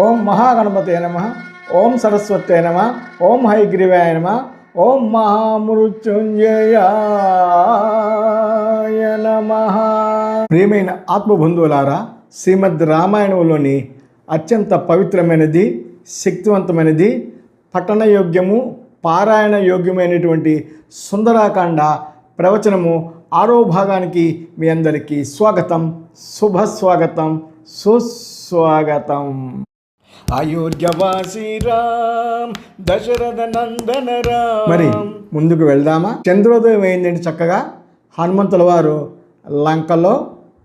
ఓం మహాగణపతే నమః. ఓం సరస్వతే నమః. ఓం హయగ్రీవాయ నమః. ఓం మహామృత్యుంజయాయ నమః. ప్రియమైన ఆత్మబంధువులారా, శ్రీమద్ రామాయణంలోని అత్యంత పవిత్రమైనది, శక్తివంతమైనది, పఠన యోగ్యము, పారాయణ యోగ్యమైనటువంటి సుందరాకాండ ప్రవచనము 6వ భాగానికి మీ అందరికీ స్వాగతం, శుభస్వాగతం, సుస్వాగతం. అయోధ్యవాసి రామ్, దశరథ నందన రామ్. మరి ముందుకు వెళ్దామా? చంద్రోదయం అయిందండి. చక్కగా హనుమంతుల వారు లంకలో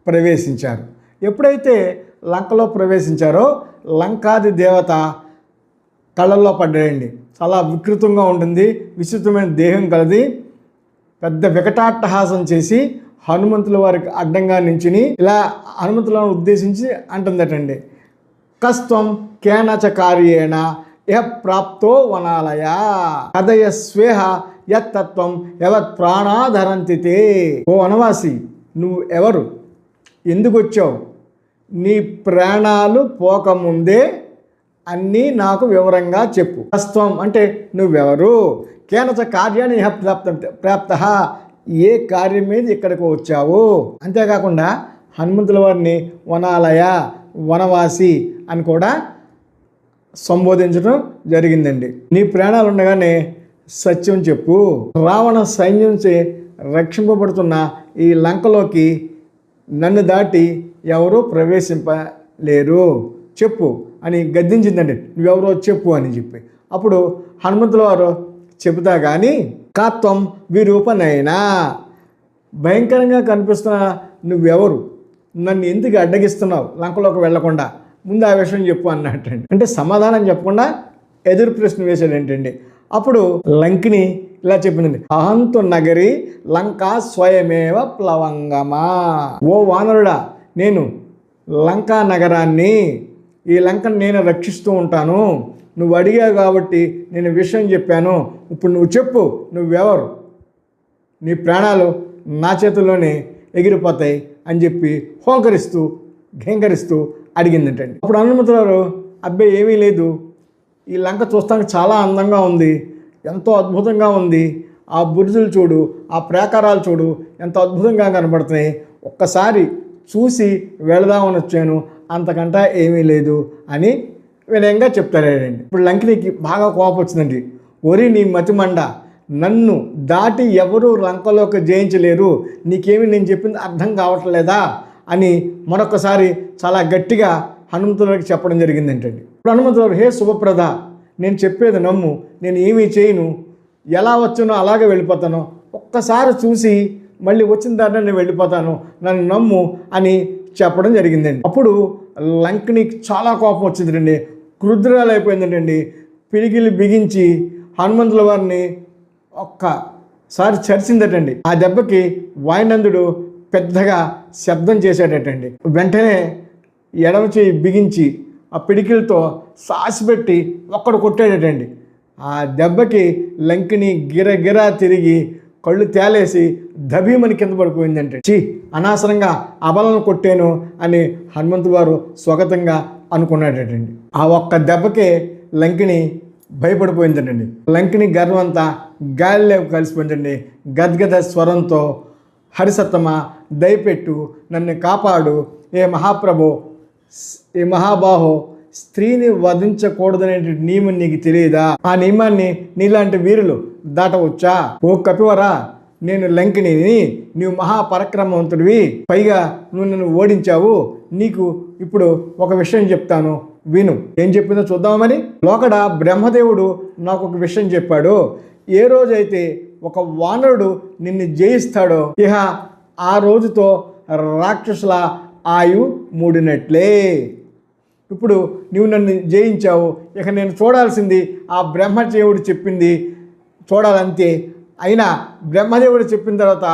ప్రవేశించారు. ఎప్పుడైతే లంకలో ప్రవేశించారో లంకాది దేవత కళ్ళల్లో పడ్డాయండి. చాలా వికృతంగా ఉంటుంది, విస్తృతమైన దేహం కలది. పెద్ద వికటాట్టహాసం చేసి హనుమంతుల వారికి అడ్డంగా నించుని ఇలా హనుమంతులను ఉద్దేశించి అంటుందటండి, కస్త్వం కేనచ కార్యేణ యః ప్రాప్తో వనాలయ కథయ స్వేహ యత్తత్వం యవత్ ప్రాణాధరంతి తే. ఓ వనవాసి, నువ్వు ఎవరు, ఎందుకు వచ్చావు, నీ ప్రాణాలు పోకముందే అన్నీ నాకు వివరంగా చెప్పు. కస్త్వం అంటే నువ్వెవరు, కేనచ కార్యాన్ని యః ప్రాప్త, ఏ కార్యం మీద ఇక్కడికి వచ్చావు. అంతేకాకుండా హనుమంతుల వారిని వనాలయ, వనవాసి అని కూడా సంబోధించడం జరిగిందండి. నీ ప్రాణాలు ఉండగానే సత్యం చెప్పు. రావణ సైన్యంచే రక్షింపబడుతున్న ఈ లంకలోకి నన్ను దాటి ఎవరూ ప్రవేశింపలేరు, చెప్పు అని గద్దించిందండి. నువ్వెవరో చెప్పు అని చెప్పి అప్పుడు హనుమంతుల వారు చెబుతా కానీ కాత్వం విరూపనైనా, భయంకరంగా కనిపిస్తున్న నువ్వెవరు, నన్ను ఎందుకు అడ్డగిస్తున్నావు లంకలోకి వెళ్లకుండా, ముందు ఆ విషయం చెప్పు అన్నట్టండి. అంటే సమాధానం చెప్పకుండా ఎదురు ప్రశ్న వేశాడు ఏంటండి. అప్పుడు లంకిని ఇలా చెప్పిందండి, అహంతు నగరి లంకా స్వయమేవ ప్లవంగమా. ఓ వానరుడా, నేను లంకా నగరాన్ని, ఈ లంకను నేను రక్షిస్తూ ఉంటాను. నువ్వు అడిగావు కాబట్టి నేను విషయం చెప్పాను. ఇప్పుడు నువ్వు చెప్పు, నువ్వెవరు, నీ ప్రాణాలు నా చేతుల్లోనే ఎగిరిపోతాయి అని చెప్పి హోంకరిస్తూ ఘేంకరిస్తూ అడిగిందంటండి. అప్పుడు హనుమంతుల వారు, అబ్బాయి ఏమీ లేదు, ఈ లంక చూస్తానికి చాలా అందంగా ఉంది, ఎంతో అద్భుతంగా ఉంది, ఆ బురుజులు చూడు, ఆ ప్రాకారాలు చూడు, ఎంత అద్భుతంగా కనబడుతున్నాయి, ఒక్కసారి చూసి వెళదామని వచ్చాను, అంతకంటే ఏమీ లేదు అని వినయంగా చెప్తారండి. ఇప్పుడు లంకినికి బాగా కోపం వచ్చిందండి. ఒరి నీ మతిమండ, నన్ను దాటి ఎవరు లంకలోకి జయించలేరు, నీకేమి నేను చెప్పింది అర్థం కావట్లేదా అని మరొకసారి చాలా గట్టిగా హనుమంతులకి చెప్పడం జరిగిందంటండి. ఇప్పుడు హనుమంతులు, హే శుభప్రద, నేను చెప్పేది నమ్ము, నేను ఏమీ చేయను, ఎలా వచ్చానో అలాగే వెళ్ళిపోతాను, ఒక్కసారి చూసి మళ్ళీ వచ్చిన దాంట్లో నేను వెళ్ళిపోతాను, నన్ను నమ్ము అని చెప్పడం జరిగిందండి. అప్పుడు లంకినికి చాలా కోపం వచ్చిందండి, క్రుద్రాలు అయిపోయిందంటండి. పిడికిలు బిగించి హనుమంతుల వారిని ఒక్కసారి చరిచిందటండి. ఆ దెబ్బకి వాయునందుడు పెద్దగా శబ్దం చేశాడటండి. వెంటనే ఎడమ చేయి బిగించి ఆ పిడికిలతో సాసిపెట్టి ఒక్కడు కొట్టాడటండి. ఆ దెబ్బకి లంకిని గిరగిరా తిరిగి కళ్ళు తేలేసి దభీమని కింద పడిపోయిందంటే, చీ అనవసరంగా అబలను కొట్టాను అని హనుమంతు వారు స్వాగతంగా అనుకున్నాడటండి. ఆ ఒక్క దెబ్బకే లంకిని భయపడిపోయిందంటండి. లంకిని గర్వంతా గాలిలోకి కలిసిపోయిందండి. గద్గద స్వరంతో, హరిసత్తమ దయపెట్టు, నన్ను కాపాడు, ఏ మహాప్రభో, ఏ మహాబాహో, స్త్రీని వధించకూడదనే నియమం నీకు తెలియదా, ఆ నియమాన్ని నీలాంటి వీరులు దాటవచ్చా. ఓ కపివరా, నేను లంకిని, నీవు మహాపరాక్రమవంతుడివి, పైగా నువ్వు నన్ను ఓడించావు, నీకు ఇప్పుడు ఒక విషయం చెప్తాను విను. ఏం చెప్పిందో చూద్దామని. లోకడ బ్రహ్మదేవుడు నాకు ఒక విషయం చెప్పాడు, ఏ రోజైతే ఒక వానరుడు నిన్ను జయిస్తాడో ఇహ ఆ రోజుతో రాక్షసుల ఆయు మూడినట్లే. ఇప్పుడు నువ్వు నన్ను జయించావు, ఇక నేను చూడాల్సింది ఆ బ్రహ్మదేవుడు చెప్పింది చూడాలంతే. అయినా బ్రహ్మదేవుడు చెప్పిన తర్వాత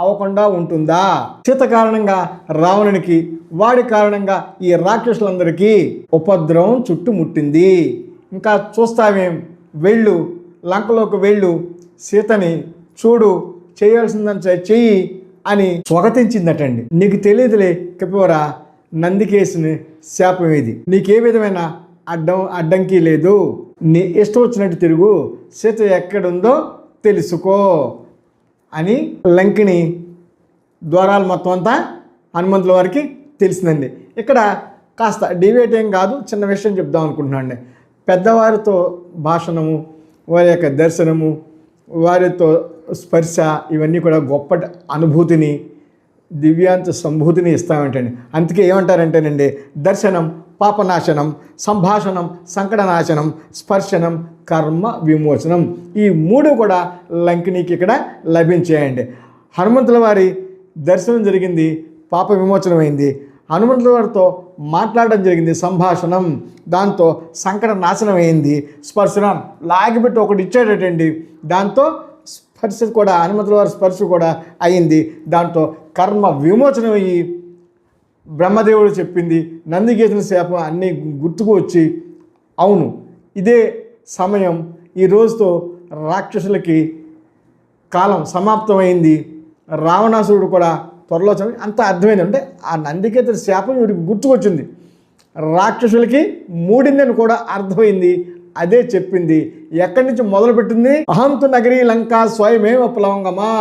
అవ్వకుండా ఉంటుందా? సీత కారణంగా రావణునికి, వాడి కారణంగా ఈ రాక్షసులందరికీ ఉపద్రవం చుట్టుముట్టింది. ఇంకా చూస్తావేం, వెళ్ళు, లంకలోకి వెళ్ళు, సీతని చూడు, చేయాల్సిందని చెయ్యి అని స్వాగతించిందటండి. నీకు తెలియదులే కపివరా, నందికేశుని శాపం ఇది. నీకే విధమైన అడ్డంకి లేదు, నీ ఇష్టం వచ్చినట్టు తిరుగు, సీత ఎక్కడుందో తెలుసుకో అని లంకిని ద్వారాలు మొత్తం అంతా హనుమంతుల వారికి తెలిసిందండి. ఇక్కడ కాస్త డివేట్ ఏం కాదు, చిన్న విషయం చెప్దాం అనుకుంటున్నాండి. పెద్దవారితో భాషణము, వారి యొక్క దర్శనము, వారితో స్పర్శ, ఇవన్నీ కూడా గొప్ప అనుభూతిని, దివ్యాంత సంభూతిని ఇస్తామంటండి. అందుకే ఏమంటారంటేనండి, దర్శనం పాపనాశనం, సంభాషణం సంకటనాశనం, స్పర్శనం కర్మ విమోచనం. ఈ మూడు కూడా లంకినికి ఇక్కడ లభించాయండి. హనుమంతుల వారి దర్శనం జరిగింది, పాప విమోచనం అయింది. హనుమంతుల వారితో మాట్లాడడం జరిగింది, సంభాషణం, దాంతో సంకట నాశనం అయింది. స్పర్శనం లాగిపెట్టి ఒకటి ఇచ్చాడటండి, దాంతో స్పర్శ కూడా, హనుమంతుల వారి స్పర్శ కూడా అయింది. దాంతో కర్మ విమోచనం అయ్యి బ్రహ్మదేవుడు చెప్పింది, నందికేతుని శాపం అన్నీ గుర్తుకు వచ్చి, అవును ఇదే సమయం, ఈ రోజుతో రాక్షసులకి కాలం సమాప్తమైంది, రావణాసురుడు కూడా త్వరలో అంత అర్థమైంది. అంటే ఆ నందికేతుని శాపం వీడికి గుర్తుకొచ్చింది, రాక్షసులకి మూడిందని కూడా అర్థమైంది. అదే చెప్పింది. ఎక్కడి నుంచి మొదలుపెట్టింది? అహంతు నగరీ లంకా స్వయమేవ ప్లవంగమా.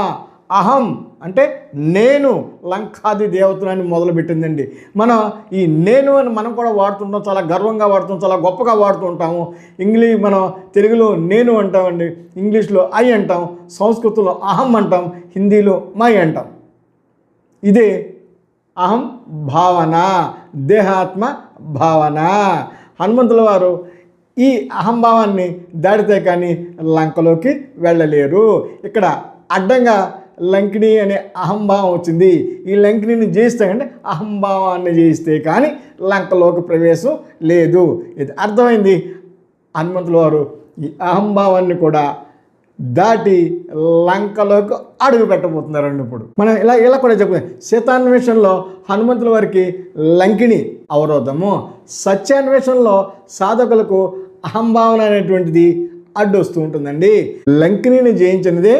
అహం అంటే నేను లంకాది దేవతలని మొదలుపెట్టిందండి. మనం ఈ నేను అని మనం కూడా వాడుతుంటాం, చాలా గర్వంగా వాడుతాం, చాలా గొప్పగా వాడుతూ ఉంటాము. మనం తెలుగులో నేను అంటామండి, ఇంగ్లీష్లో ఐ అంటాం, సంస్కృతంలో అహం అంటాం, హిందీలో మై అంటాం. ఇదే అహం భావన, దేహాత్మ భావన. హనుమంతుల వారు ఈ అహంభావాన్ని దాడితే కానీ లంకలోకి వెళ్ళలేరు. ఇక్కడ అడ్డంగా లంకిని అనే అహంభావం వచ్చింది. ఈ లంకిని జయిస్తే కానీ అహంభావాన్ని జయిస్తే కానీ లంకలోకి ప్రవేశం లేదు. ఇది అర్థమైంది. హనుమంతుల వారు ఈ అహంభావాన్ని కూడా దాటి లంకలోకి అడుగు పెట్టబోతున్నారండి. ఇప్పుడు మనం ఇలా కూడా చెప్పుకుందాం. సీతాన్వేషణలో హనుమంతుల వారికి లంకిని అవరోధము, సత్యాన్వేషణలో సాధకులకు అహంభావన అనేటువంటిది అడ్డొస్తూ ఉంటుందండి. లంకిని జయించినదే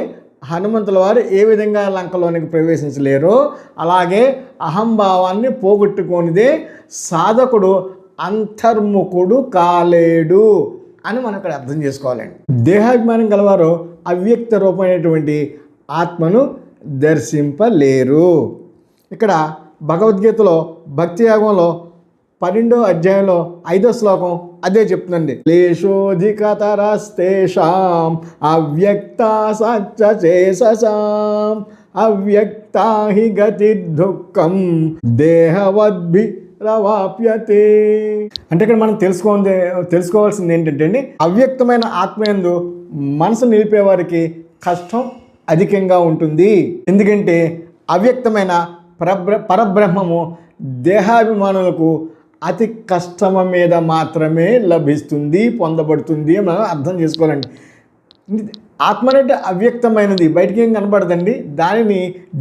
హనుమంతుల వారు ఏ విధంగా లంకలోనికి ప్రవేశించలేరో, అలాగే అహంభావాన్ని పోగొట్టుకోనిదే సాధకుడు అంతర్ముఖుడు కాలేడు అని మనం ఇక్కడ అర్థం చేసుకోవాలండి. దేహాభిమానం గలవారు అవ్యక్త రూపమైనటువంటి ఆత్మను దర్శింపలేరు. ఇక్కడ భగవద్గీతలో భక్తి యాగంలో 12వ అధ్యాయంలో 5వ శ్లోకం అదే చెప్తుందండి. క్లేశోధికతరస్తేషాం అవ్యక్త సచ్చేసాం అవ్యక్తా హి గతి దుఃఖం దేహవద్భి రవాప్యతే. అంటే ఇక్కడ మనం తెలుసుకోవాల్సింది ఏంటంటే అండి, అవ్యక్తమైన ఆత్మయందు మనసు నిలిపేవారికి కష్టం అధికంగా ఉంటుంది. ఎందుకంటే అవ్యక్తమైన పరబ్రహ్మము దేహాభిమానులకు అతి కష్టం మీద మాత్రమే లభిస్తుంది, పొందబడుతుంది అని మనం అర్థం చేసుకోవాలండి. ఆత్మ అంటే అవ్యక్తమైనది, బయటికి ఏం కనబడదండి. దానిని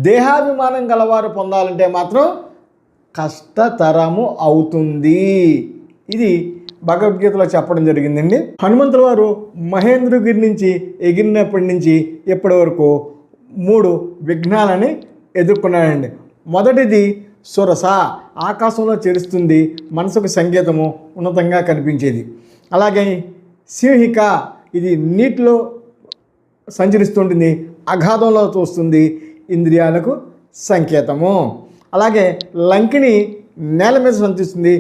దేహాభిమానం గలవారు పొందాలంటే మాత్రం కష్టతరము అవుతుంది. ఇది భగవద్గీతలో చెప్పడం జరిగిందండి. హనుమంతుల వారు మహేంద్రగిరి నుంచి ఎగిరినప్పటి నుంచి ఇప్పటి వరకు 3 విఘ్నాలని ఎదుర్కొన్నాడండి. మొదటిది సురస, ఆకాశంలో చెరుస్తుంది, మనసుకు సంగీతము ఉన్నతంగా కనిపించేది. అలాగే సింహిక, ఇది నీటిలో సంచరిస్తుంటుంది, అగాధంలో చూస్తుంది, ఇంద్రియాలకు సంకేతము. అలాగే లంకిని నేల మీద సంచరిస్తుంది,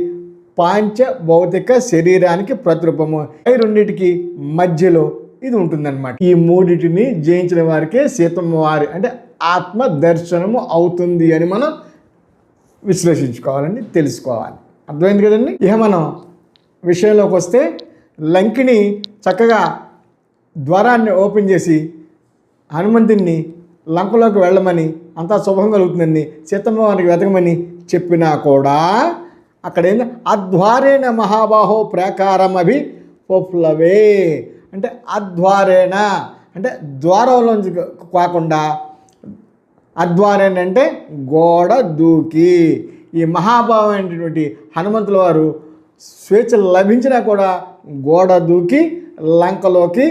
పాంచ భౌతిక శరీరానికి ప్రతిరూపము. ఈ రెండింటికి మధ్యలో ఇది ఉంటుందన్నమాట. ఈ మూడింటిని జయించిన వారికే సీతమ్మ వారి అంటే ఆత్మ దర్శనము అవుతుంది అని మనం విశ్లేషించుకోవాలండి, తెలుసుకోవాలి. అర్థమైంది కదండి. ఇక మనం విషయంలోకి వస్తే, లంకిని చక్కగా ద్వారాన్ని ఓపెన్ చేసి హనుమంతుడిని లంకలోకి వెళ్ళమని, అంతా శుభం కలుగుతుందని సీతమ్మ వారికి వెతకమని చెప్పినా కూడా అక్కడ ఏంది, అద్వారేణ మహాబాహో ప్రాకారమభి పొప్లవే. అంటే అద్వారేణ అంటే ద్వారంలోంచి కాకుండా, అద్వారేణ అంటే గోడ దూకి. ఈ మహాభావమైనటువంటి హనుమంతుల వారు స్వేచ్ఛ లభించినా కూడా గోడ దూకి లంకలోకి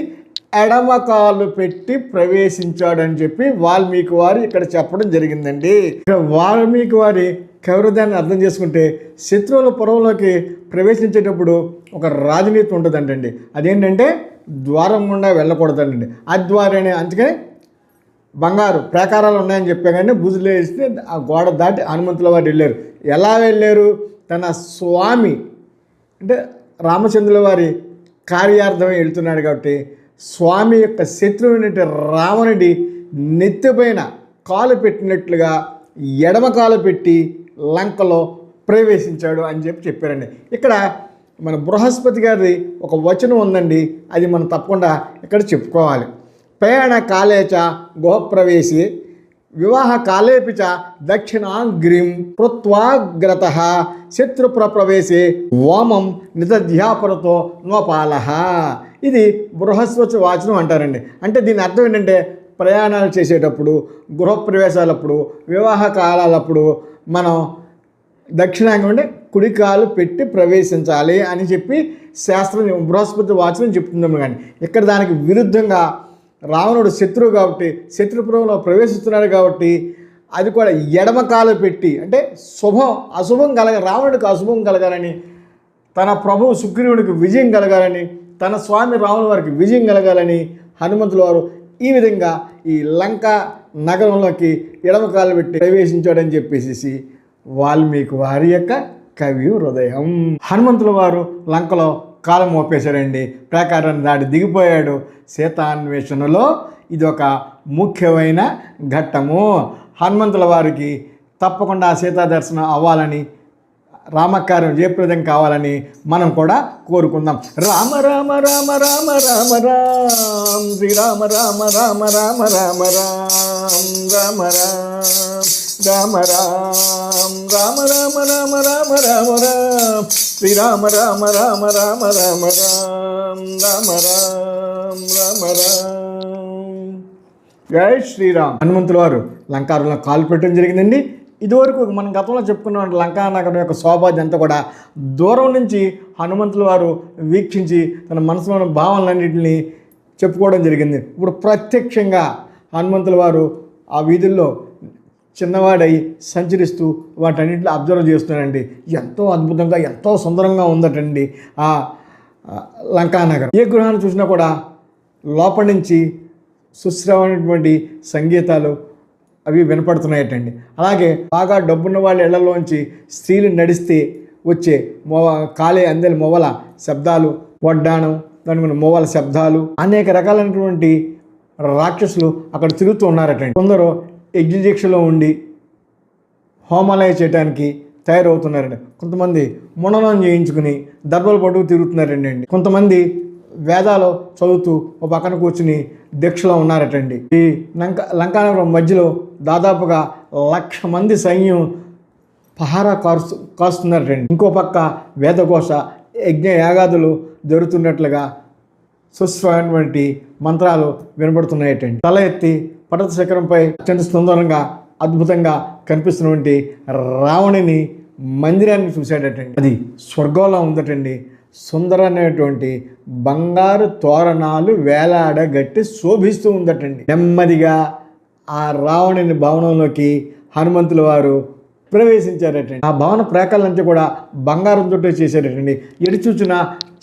ఎడమ కాలు పెట్టి ప్రవేశించాడని చెప్పి వాల్మీకి వారు ఇక్కడ చెప్పడం జరిగిందండి. వాల్మీకి వారి కవిహృదయాన్ని అర్థం చేసుకుంటే శత్రువుల పురంలోకి ప్రవేశించేటప్పుడు ఒక రాజనీతి ఉంటుందంటండి. అదేంటంటే ద్వారం గుండా వెళ్ళకూడదండి. ఆ ద్వారానే, అందుకని బంగారు ప్రాకారాలు ఉన్నాయని చెప్పా కానీ బుజులు వేస్తే ఆ గోడ దాటి హనుమంతుల వారు వెళ్ళారు. ఎలా వెళ్ళారు? తన స్వామి అంటే రామచంద్రుల వారి కార్యార్థమై వెళ్తున్నాడు కాబట్టి స్వామి యొక్క శత్రువుని రావణుడి నెత్తిపైన కాలు పెట్టినట్లుగా ఎడమ కాలు పెట్టి లంకలో ప్రవేశించాడు అని చెప్పారండి. ఇక్కడ మన బృహస్పతి గారి ఒక వచనం ఉందండి, అది మనం తప్పకుండా ఇక్కడ చెప్పుకోవాలి. ప్రయాణ కాలేచ గుహప్రవేశి వివాహ కాలేపి చ దక్షిణాగ్రిం కృత్వాగ్రత శత్రుప్రవేశే వామం నిదధ్యాపరతో నోపాలహ. ఇది బృహస్పతి వాచనం అంటారండి. అంటే దీని అర్థం ఏంటంటే ప్రయాణాలు చేసేటప్పుడు, గృహప్రవేశాలప్పుడు, వివాహ కాలాలప్పుడు మనం దక్షిణాంగం అంటే కుడికాలు పెట్టి ప్రవేశించాలి అని చెప్పి శాస్త్రం బృహస్పతి వాచనం చెప్తున్నాము. కానీ ఇక్కడ దానికి విరుద్ధంగా రావణుడు శత్రువు కాబట్టి శత్రుపురంలో ప్రవేశిస్తున్నాడు కాబట్టి అది కూడా ఎడమ కాలు పెట్టి, అంటే అశుభం రావణుడికి అశుభం కలగాలని, తన ప్రభువు సుగ్రీవుడికి విజయం కలగాలని, తన స్వామి రావణుడి వారికి విజయం కలగాలని హనుమంతుల వారు ఈ విధంగా ఈ లంక నగరంలోకి ఎడమ కాలు పెట్టి ప్రవేశించాడని చెప్పేసి వాల్మీకి వారి యొక్క కవి హృదయం. హనుమంతుల వారు లంకలో కాలం మోపేశాడండి, ప్రాకారాన్ని దాటి దిగిపోయాడు. సీతాన్వేషణలో ఇది ఒక ముఖ్యమైన ఘట్టము. హనుమంతుల వారికి తప్పకుండా సీతా దర్శనం అవ్వాలని, రామకార్యం జయప్రదం కావాలని మనం కూడా కోరుకుందాం. రామ రామ రామ రామ రామ రామ శ్రీరామ రామ రామ రామ రామ రామ రామ రామ రామ రామ రామ రామ రామ రామ రామ శ్రీరామ రామ రామ రామ రామ రామ రామ రామ రామ. జై శ్రీరామ్. హనుమంతుల వారు లంకారంలో కాలు పెట్టడం జరిగిందండి. ఇదివరకు మనం గతంలో చెప్పుకున్న లంకా నగరం యొక్క శోభాది అంతా కూడా దూరం నుంచి హనుమంతుల వారు వీక్షించి తన మనసులోని భావనలన్నింటినీ చెప్పుకోవడం జరిగింది. ఇప్పుడు ప్రత్యక్షంగా హనుమంతుల వారు ఆ వీధుల్లో చిన్నవాడై సంచరిస్తూ వాటన్నింటిలో అబ్జర్వ్ చేస్తున్నాడండి. ఎంతో అద్భుతంగా, ఎంతో సుందరంగా ఉందటండి ఆ లంకానగరం. ఏ గృహాన్ని చూసినా కూడా లోపలి నుంచి సుశ్రవమైనటువంటి సంగీతాలు అవి వినపడుతున్నాయటండి. అలాగే బాగా డబ్బున్న వాళ్ళ ఇళ్లలోంచి స్త్రీలు నడిస్తే వచ్చే కాలే అందెల మొవల శబ్దాలు, వడ్డాణం, దాని మొవల శబ్దాలు, అనేక రకాలైనటువంటి రాక్షసులు అక్కడ తిరుగుతూ ఉన్నారటండి. కొందరు ఎగ్జిబిషన్లో ఉండి హోమాలయ చేయడానికి తయారవుతున్నారండి. కొంతమంది ముననం చేయించుకుని దర్బలు పట్టుకు తిరుగుతున్నారండి. కొంతమంది వేదాలు చదువుతూ ఒక పక్కన కూర్చుని దీక్షలో ఉన్నారటండి. ఈ లంకానగరం మధ్యలో దాదాపుగా 1,00,000 మంది సైన్యం పహారా కాస్తున్నారటండి. ఇంకో పక్క వేదఘోష, యజ్ఞ యాగాదులు జరుగుతున్నట్లుగా సుస్వరమైనటువంటి మంత్రాలు వినబడుతున్నాయటండి. తల ఎత్తి పర్వత శిఖరంపై అత్యంత సుందరంగా, అద్భుతంగా కనిపిస్తున్నటువంటి రావణుని మందిరాన్ని చూశాడటండి. అది స్వర్గంలో ఉందటండి. సుందరమైనటువంటి బంగారు తోరణాలు వేలాడగట్టి శోభిస్తూ ఉందటండి. నెమ్మదిగా ఆ రావణుని భవనంలోకి హనుమంతుల వారు ప్రవేశించారటండి. ఆ భవన ప్రాకారాలంతా కూడా బంగారంతో చేశారటండి. ఎటు చూసిన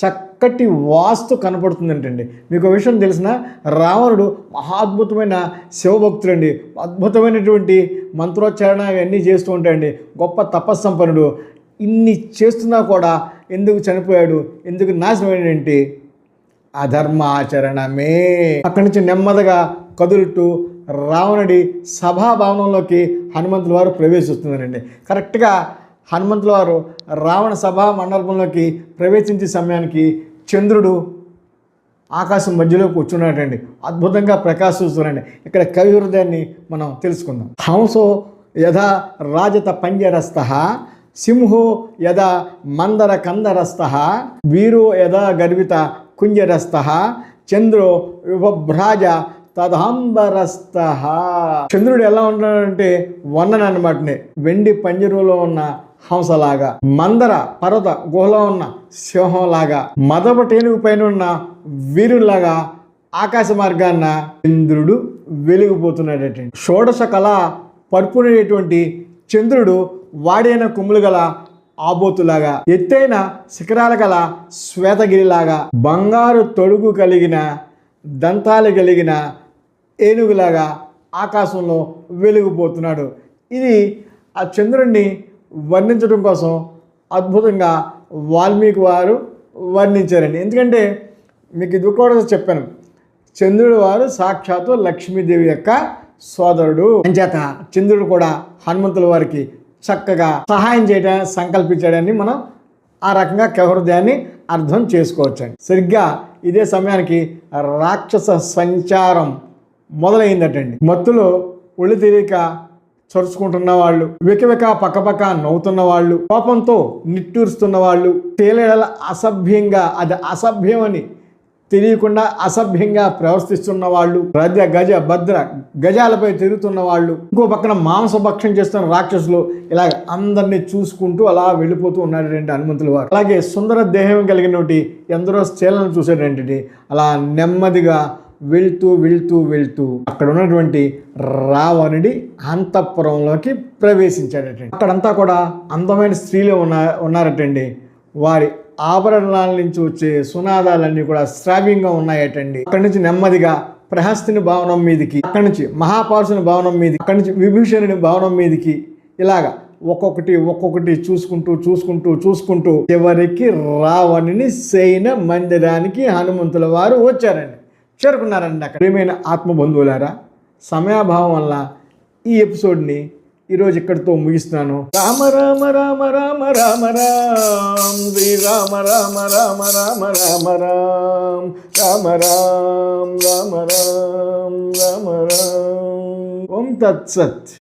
చక్కటి వాస్తు కనపడుతుందంటండి. మీకు విషయం తెలిసిన, రావణుడు మహాద్భుతమైన శివభక్తుడండి. అద్భుతమైనటువంటి మంత్రోచ్చారణ అవన్నీ చేస్తూ ఉంటాయండి. గొప్ప తపస్సంపన్నుడు. ఇన్ని చేస్తున్నా కూడా ఎందుకు చనిపోయాడు, ఎందుకు నాశనమైనటువంటి అధర్మాచరణమే. అక్కడి నుంచి నెమ్మదిగా కదులుతూ రావణుడి సభాభవనంలోకి హనుమంతుల వారు ప్రవేశిస్తున్నారండి. కరెక్ట్గా హనుమంతుల వారు రావణ సభా మండపంలోకి ప్రవేశించే సమయానికి చంద్రుడు ఆకాశం మధ్యలో కూర్చున్నాడండి. అద్భుతంగా ప్రకాశిస్తున్నాడండి. ఇక్కడ కవి హృదయాన్ని మనం తెలుసుకుందాం. హంసో యథా రాజత పంజరస్థ, సింహో యదా మందర కందరస్థ, వీరో యదా గర్విత కుంజరస్థ, చంద్రో విభభ్రాజ తదాంబరస్థ. చంద్రుడు ఎలా ఉంటాడంటే వర్ణన అనమాటనే, వెండి పంజరంలో ఉన్న హంసలాగా, మందర పర్వత గుహలో ఉన్న సింహంలాగా, మదపటేనుగు పైన ఉన్న వీరులాగా ఆకాశ మార్గాన్న చంద్రుడు వెలిగిపోతున్నాడటండి. షోడశ కళ పరుపునేటువంటి చంద్రుడు వాడైన కొమ్ములు గల ఆబోతులాగా, ఎత్తైన శిఖరాల గల శ్వేతగిరిలాగా, బంగారు తొడుగు కలిగిన దంతాలు కలిగిన ఏనుగులాగా ఆకాశంలో వెలిగిపోతున్నాడు. ఇది ఆ చంద్రుడిని వర్ణించడం కోసం అద్భుతంగా వాల్మీకి వారు వర్ణించారండి. ఎందుకంటే మీకు ఇది కూడా చెప్పాను, చంద్రుడు వారు సాక్షాత్తు లక్ష్మీదేవి యొక్క సోదరుడు. అంచేత చంద్రుడు కూడా హనుమంతుల వారికి చక్కగా సహాయం చేయడానికి సంకల్పించాడని మనం ఆ రకంగా హృదయాన్ని అర్థం చేసుకోవచ్చండి. సరిగ్గా ఇదే సమయానికి రాక్షస సంచారం మొదలైందటండి. మత్తులో ఒళ్ళు తెలియక చరుచుకుంటున్న వాళ్ళు, వికవిక పక్కపక్క నవ్వుతున్న వాళ్ళు, కోపంతో నిట్టూరుస్తున్న వాళ్ళు, తేలేడల అసభ్యంగా అది అసభ్యం అని తెలియకుండా అసభ్యంగా ప్రవర్తిస్తున్న వాళ్ళు, రథ గజ భద్ర గజాలపై తిరుగుతున్న వాళ్ళు, ఇంకో పక్కన మాంసభక్షం చేస్తున్న రాక్షసులు, ఇలా అందరినీ చూసుకుంటూ అలా వెళ్ళిపోతూ ఉన్నాడు హనుమంతుల వారు. అలాగే సుందర దేహం కలిగినటువంటి ఎందరో స్త్రీలను చూసేటంటి అలా నెమ్మదిగా వెళ్తూ వెళ్తూ వెళ్తూ అక్కడ ఉన్నటువంటి రావణుడి అంతఃపురంలోకి ప్రవేశించాడటండి. అక్కడంతా కూడా అందమైన స్త్రీలు ఉన్నారటండి. వారి ఆభరణాల నుంచి వచ్చే సునాదాలన్నీ కూడా శ్రావ్యంగా ఉన్నాయటండి. అక్కడి నుంచి నెమ్మదిగా ప్రహస్తుని భవనం మీదికి, అక్కడి నుంచి మహాపారుషుని భవనం మీదకి, అక్కడి నుంచి విభీషణుని భవనం మీదికి ఇలాగా ఒక్కొక్కటి చూసుకుంటూ చివరికి రావణుని సైన మందిరానికి హనుమంతుల వారు వచ్చారండి, చేరుకున్నారండి. అక్కడ ప్రియమైన ఆత్మబంధువులారా, సమయాభావం వల్ల ఈ ఎపిసోడ్ని ఈరోజు ఇక్కడితో ముగిస్తున్నాను. రామ రామ రామ రామ రామ రామ శ్రీ రామ రామ రామ రామ రామ రామ రామ రామ రామ రామ రామ రామ ఓం తత్సత్.